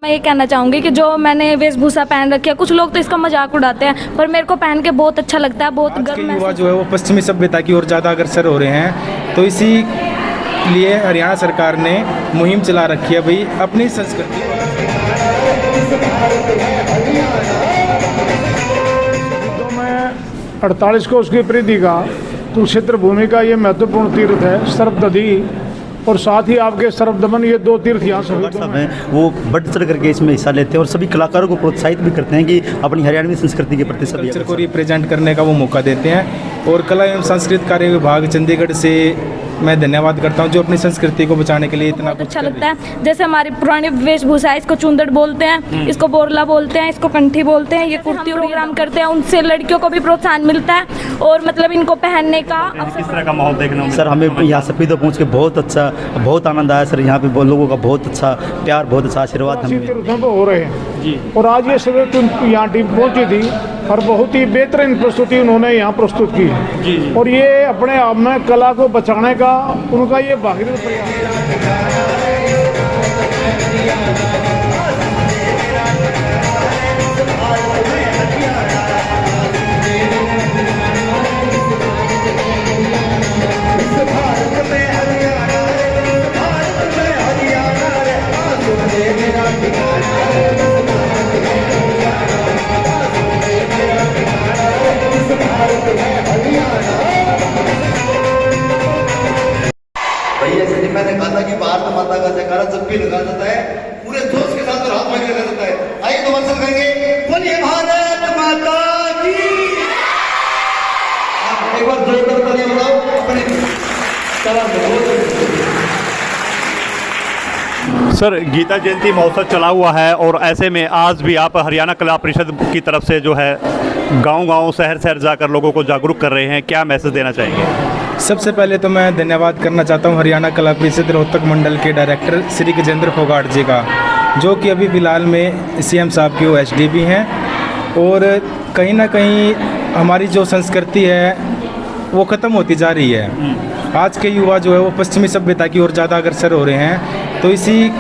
मैं ये कहना चाहूँगी कि जो मैंने वेशभूषा पहन रखी है, कुछ लोग तो इसका मजाक उड़ाते हैं, पर मेरे को पहन के बहुत अच्छा लगता है। बहुत आज के गर्व युवा जो है वो पश्चिमी सभ्यता की ओर ज़्यादा अग्रसर हो रहे हैं, तो इसी लिए हरियाणा सरकार ने मुहिम चला रखी है भाई अपनी संस्कृति। तो मैं 48 को उसकी परिधि का कुरुक्षेत्र भूमि का ये महत्वपूर्ण तीर्थ है, सर्वदधि और साथ ही आपके सर्वदमन, ये दो तीर्थ यहाँ सब हैं वो बढ़ चढ़ करके इसमें हिस्सा लेते हैं और सभी कलाकारों को प्रोत्साहित भी करते हैं कि अपनी हरियाणवी संस्कृति के प्रति सभी कल्चर को रिप्रेजेंट करने का वो मौका देते हैं। और कला एवं सांस्कृतिक कार्य विभाग चंडीगढ़ से मैं धन्यवाद करता हूं जो अपनी संस्कृति को बचाने के लिए इतना कुछ अच्छा लगता है। जैसे हमारी पुरानी वेशभूषा है, इसको चुंदड़ बोलते हैं, इसको बोरला बोलते हैं, इसको कंठी बोलते हैं। ये कुर्ती प्रोग्राम करते हैं, उनसे लड़कियों को भी प्रोत्साहन मिलता है और मतलब इनको पहनने का। किस तरह का माहौल देखना सर हमें यहाँ सपीदो पहुँच के बहुत आनंद आया सर। यहाँ पे लोगों का बहुत अच्छा प्यार, बहुत अच्छा आशीर्वाद हमें तीर्थों को हो रहे हैं जी। और आज ये सभी यहाँ टीम पहुँची थी और बहुत ही बेहतरीन प्रस्तुति उन्होंने यहाँ प्रस्तुत की जी। और ये अपने आप में कला को बचाने का उनका ये भागीदार प्रयास है। मैंने कहा था कि भारत माता का जयकारा जब भी लगा जाता है पूरे जोश के साथ और हाथ में लगा जाता है। आइए तो वर्षन करेंगे, बोलिए भारत माता की। आप एक बार जोरदार तालियां बजाओ अपने सर, गीता जयंती महोत्सव चला हुआ है और ऐसे में आज भी आप हरियाणा कला परिषद की तरफ से जो है गांव-गांव, शहर-शहर जाकर लोगों को जागरूक कर रहे हैं, क्या मैसेज देना चाहेंगे? सबसे पहले तो मैं धन्यवाद करना चाहता हूं हरियाणा कला परिषद रोहतक मंडल के डायरेक्टर श्री गजेंद्र फोगाट जी का, जो कि अभी फ़िलहाल में सीएम साहब की OSD भी हैं। और कहीं ना कहीं हमारी जो संस्कृति है वो ख़त्म होती जा रही है। आज के युवा जो है वो पश्चिमी सभ्यता की ओर ज़्यादा अग्रसर हो रहे हैं, तो इसी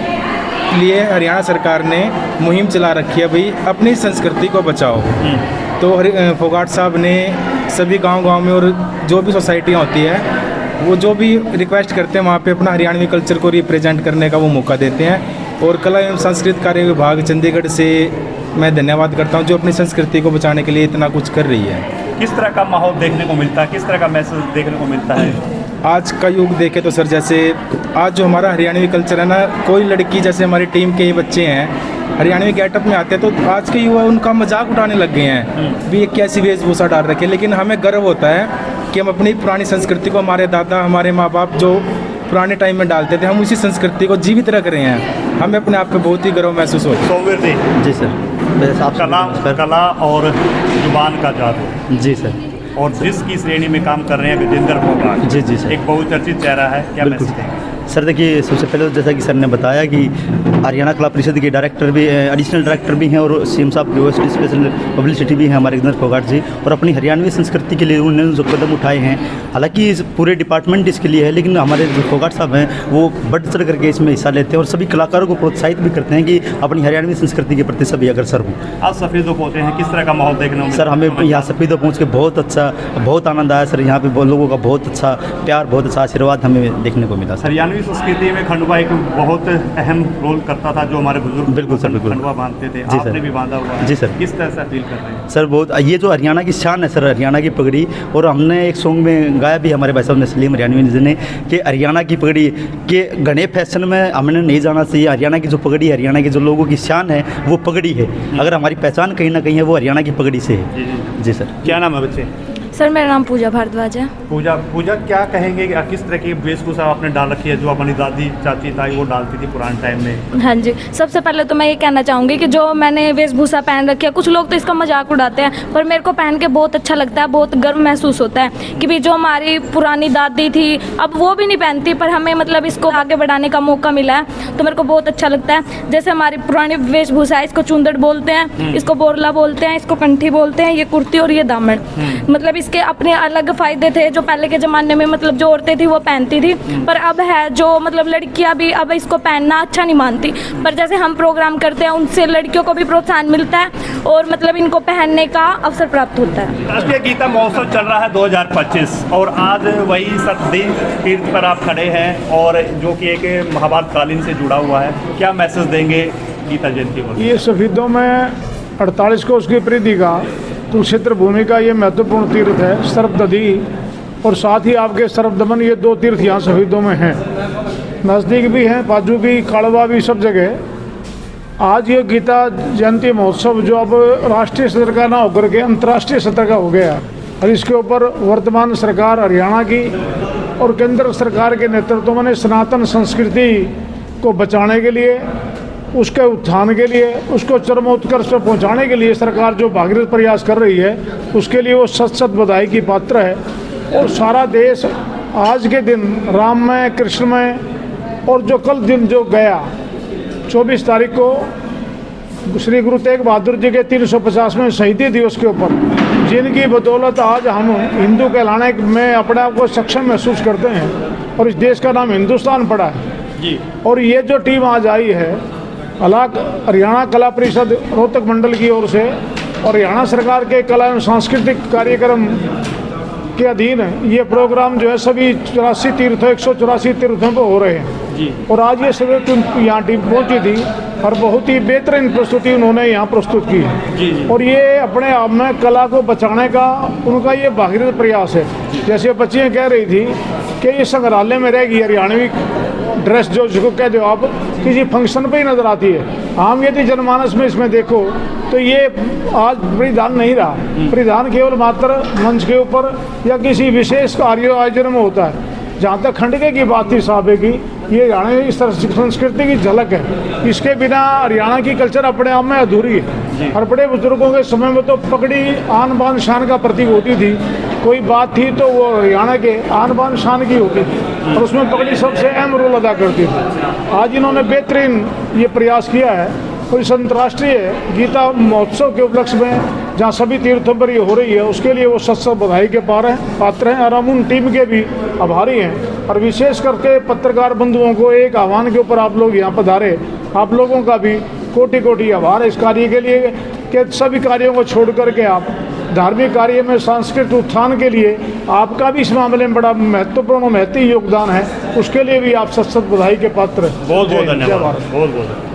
लिए हरियाणा सरकार ने मुहिम चला रखी है भाई अपनी संस्कृति को बचाओ। तो फोगाट साहब ने सभी गांव-गांव में और जो भी सोसाइटियां होती है वो जो भी रिक्वेस्ट करते हैं वहाँ पे अपना हरियाणवी कल्चर को रिप्रेजेंट करने का वो मौका देते हैं। और कला एवं सांस्कृतिक कार्य विभाग चंडीगढ़ से मैं धन्यवाद करता हूँ जो अपनी संस्कृति को बचाने के लिए इतना कुछ कर रही है। किस तरह का माहौल देखने को मिलता है, किस तरह का मैसेज देखने को मिलता है? आज का युग देखे तो सर, जैसे आज जो हमारा हरियाणवी कल्चर है ना, कोई लड़की जैसे हमारी टीम के ही बच्चे हैं हरियाणवी गेटअप में आते हैं तो आज के युवा उनका मजाक उठाने लग गए हैं भी ये कैसी वेशभूषा डाल रखे। लेकिन हमें गर्व होता है कि हम अपनी पुरानी संस्कृति को, हमारे दादा हमारे माँ बाप जो पुराने टाइम में डालते थे, हम उसी संस्कृति को जीवित रख रहे हैं। हमें अपने आप पे बहुत ही गर्व महसूस होता है। सोमवीर जी सर, कला और जुबान का जादू जी सर, और जिसकी श्रेणी में काम कर रहे हैं गजेंद्र फोगाट जी सर, एक बहुचर्चित चेहरा है, क्या मैसेज देंगे? सर देखिए, सबसे पहले तो जैसा कि सर ने बताया कि हरियाणा कला परिषद के डायरेक्टर भी, एडिशनल डायरेक्टर भी हैं और सीएम साहब की OSD स्पेशल पब्लिसिटी भी हैं हमारे गजेंद्र फोगाट जी। और अपनी हरियाणवी संस्कृति के लिए उन्होंने जो कदम उठाए हैं, हालांकि पूरे डिपार्टमेंट इसके लिए है, लेकिन हमारे जो फोगाट साहब हैं वो बढ़ चढ़ करके इसमें हिस्सा लेते हैं और सभी कलाकारों को प्रोत्साहित भी करते हैं कि अपनी हरियाणवी संस्कृति के प्रति सभी अग्रसर हों। आज सफेदो पहुँचे हैं, किस तरह का माहौल देखना? सर हमें यहाँ सफेदो पहुँच के बहुत आनंद आया सर। यहाँ पे लोगों का बहुत अच्छा प्यार, बहुत अच्छा आशीर्वाद हमें देखने को मिला। हरियाणवी संस्कृति में खंडवा एक बहुत अहम रोल करता था, जो हमारे बुजुर्ग बिल्कुल सर, बिल्कुल खंडवा बांधते थे, आपने भी बांधा हुआ है। जी सर। किस तरह से फील कर रहे हैं सर? बहुत, ये जो हरियाणा की शान है सर, हरियाणा की पगड़ी। और हमने एक सॉन्ग में गाया भी हमारे भाई साहब ने, सलीम हरियाणवी जी ने, कि हरियाणा की पगड़ी के घने फैशन में हमने नहीं जाना चाहिए। हरियाणा की जो पगड़ी, हरियाणा की जो लोगों की शान है वो पगड़ी है। अगर हमारी पहचान कहीं ना कहीं है वो हरियाणा की पगड़ी से है। जी सर। क्या नाम है बच्चे? सर मेरा नाम पूजा भारद्वाज है। पूजा क्या कहेंगे कि किस तरह की वेशभूषा आपने डाल रखी है जो अपनी दादी चाची ताई वो डालती थी पुराने टाइम में? हाँ जी, सबसे पहले तो मैं ये कहना चाहूँगी कि जो मैंने वेशभूषा पहन रखी है, कुछ लोग तो इसका मजाक उड़ाते हैं, पर मेरे को पहन के बहुत अच्छा लगता है। बहुत गर्व महसूस होता है कि भाई जो हमारी पुरानी दादी थी अब वो भी नहीं पहनती, पर हमें मतलब इसको आगे बढ़ाने का मौका मिला है, तो मेरे को बहुत अच्छा लगता है। जैसे हमारी पुरानी वेशभूषा है, इसको चुंदड़ बोलते हैं, इसको बोरला बोलते हैं, इसको कंठी बोलते हैं, ये कुर्ती और ये दामन, मतलब इसके अपने अलग फ़ायदे थे जो पहले के ज़माने में मतलब जो औरतें थी वो पहनती थी, पर अब है जो मतलब लड़कियां भी अब इसको पहनना अच्छा नहीं मानती, पर जैसे हम प्रोग्राम करते हैं उनसे लड़कियों को भी प्रोत्साहन मिलता है और मतलब इनको पहनने का अवसर प्राप्त होता है। राष्ट्रीय गीता महोत्सव चल रहा है 2025 और आज वही सतदी तीर्थ पर आप खड़े हैं और जो कि एक महाभारत कालीन से जुड़ा हुआ है, क्या मैसेज देंगे गीता जयंती पर? ये शहीदों में 48 को उसकी प्रीति का कुरुक्षेत्र भूमि का ये महत्वपूर्ण तीर्थ है, सर्वदधी और साथ ही आपके सर्वदमन, ये 2 तीर्थ यहाँ शहीदों में हैं, नज़दीक भी हैं, बाजू भी, काड़वा भी, सब जगह। आज ये गीता जयंती महोत्सव जो अब राष्ट्रीय स्तर का ना होकर के अंतर्राष्ट्रीय स्तर का हो गया, और इसके ऊपर वर्तमान सरकार हरियाणा की और केंद्र सरकार के नेतृत्व में सनातन संस्कृति को बचाने के लिए, उसके उत्थान के लिए, उसको चरमोत्कर्ष पर पहुंचाने के लिए सरकार जो भागीरथ प्रयास कर रही है, उसके लिए वो सत सत बधाई की पात्र है। और सारा देश आज के दिन राममय, कृष्णमय, और जो कल दिन जो गया 24 तारीख को श्री गुरु तेग बहादुर जी के 350वें शहीदी दिवस के ऊपर, जिनकी बदौलत आज हम हिंदू कहलाने में अपने आप को सक्षम महसूस करते हैं और इस देश का नाम हिंदुस्तान पड़ा है जी। और ये जो टीम आज आई है हरियाणा कला परिषद रोहतक मंडल की ओर से और हरियाणा सरकार के कला एवं सांस्कृतिक कार्यक्रम के अधीन ये प्रोग्राम जो है सभी 84 तीर्थों 184 तीर्थों पर हो रहे हैं जी। और आज ये सभी यहाँ टीम पहुँची थी और बहुत ही बेहतरीन प्रस्तुति उन्होंने यहाँ प्रस्तुत की है जी। और ये अपने आप में कला को बचाने का उनका ये भागीरथ प्रयास है। जैसे बच्चियाँ कह रही थी कि ये संग्रहालय में रहेगी हरियाणवी ड्रेस, जो जिसको कह दो आप किसी फंक्शन पे ही नज़र आती है। आम यदि जनमानस में इसमें देखो तो ये आज परिधान नहीं रहा, परिधान केवल मात्र मंच के ऊपर या किसी विशेष कार्य आयोजन में होता है। जहाँ तक खंडके की बात थी साहबे की, ये हरियाणा की संस्कृति की झलक है। इसके बिना हरियाणा की कल्चर अपने आप में अधूरी है। और बड़े बुजुर्गों के समय में तो पगड़ी आन बान शान का प्रतीक होती थी, कोई बात थी तो वो हरियाणा के आन बान शान की होती थी और उसमें पगड़ी सबसे अहम रोल अदा करती थी। आज इन्होंने बेहतरीन ये प्रयास किया है और इस अंतर्राष्ट्रीय गीता महोत्सव के उपलक्ष्य में जहाँ सभी तीर्थों पर ये हो रही है, उसके लिए वो सत बधाई के पात्र हैं और हम उन टीम के भी आभारी हैं। और विशेष करके पत्रकार बंधुओं को एक आह्वान के ऊपर आप लोग यहाँ पधारे, आप लोगों का भी कोटि कोटि आभार है इस कार्य के लिए कि सभी कार्यों को छोड़ करके आप धार्मिक कार्य में सांस्कृतिक उत्थान के लिए आपका भी इस मामले में बड़ा महत्वपूर्ण महती योगदान है, उसके लिए भी आप सत बधाई के पात्र हैं। बहुत बहुत धन्यवाद। बहुत बहुत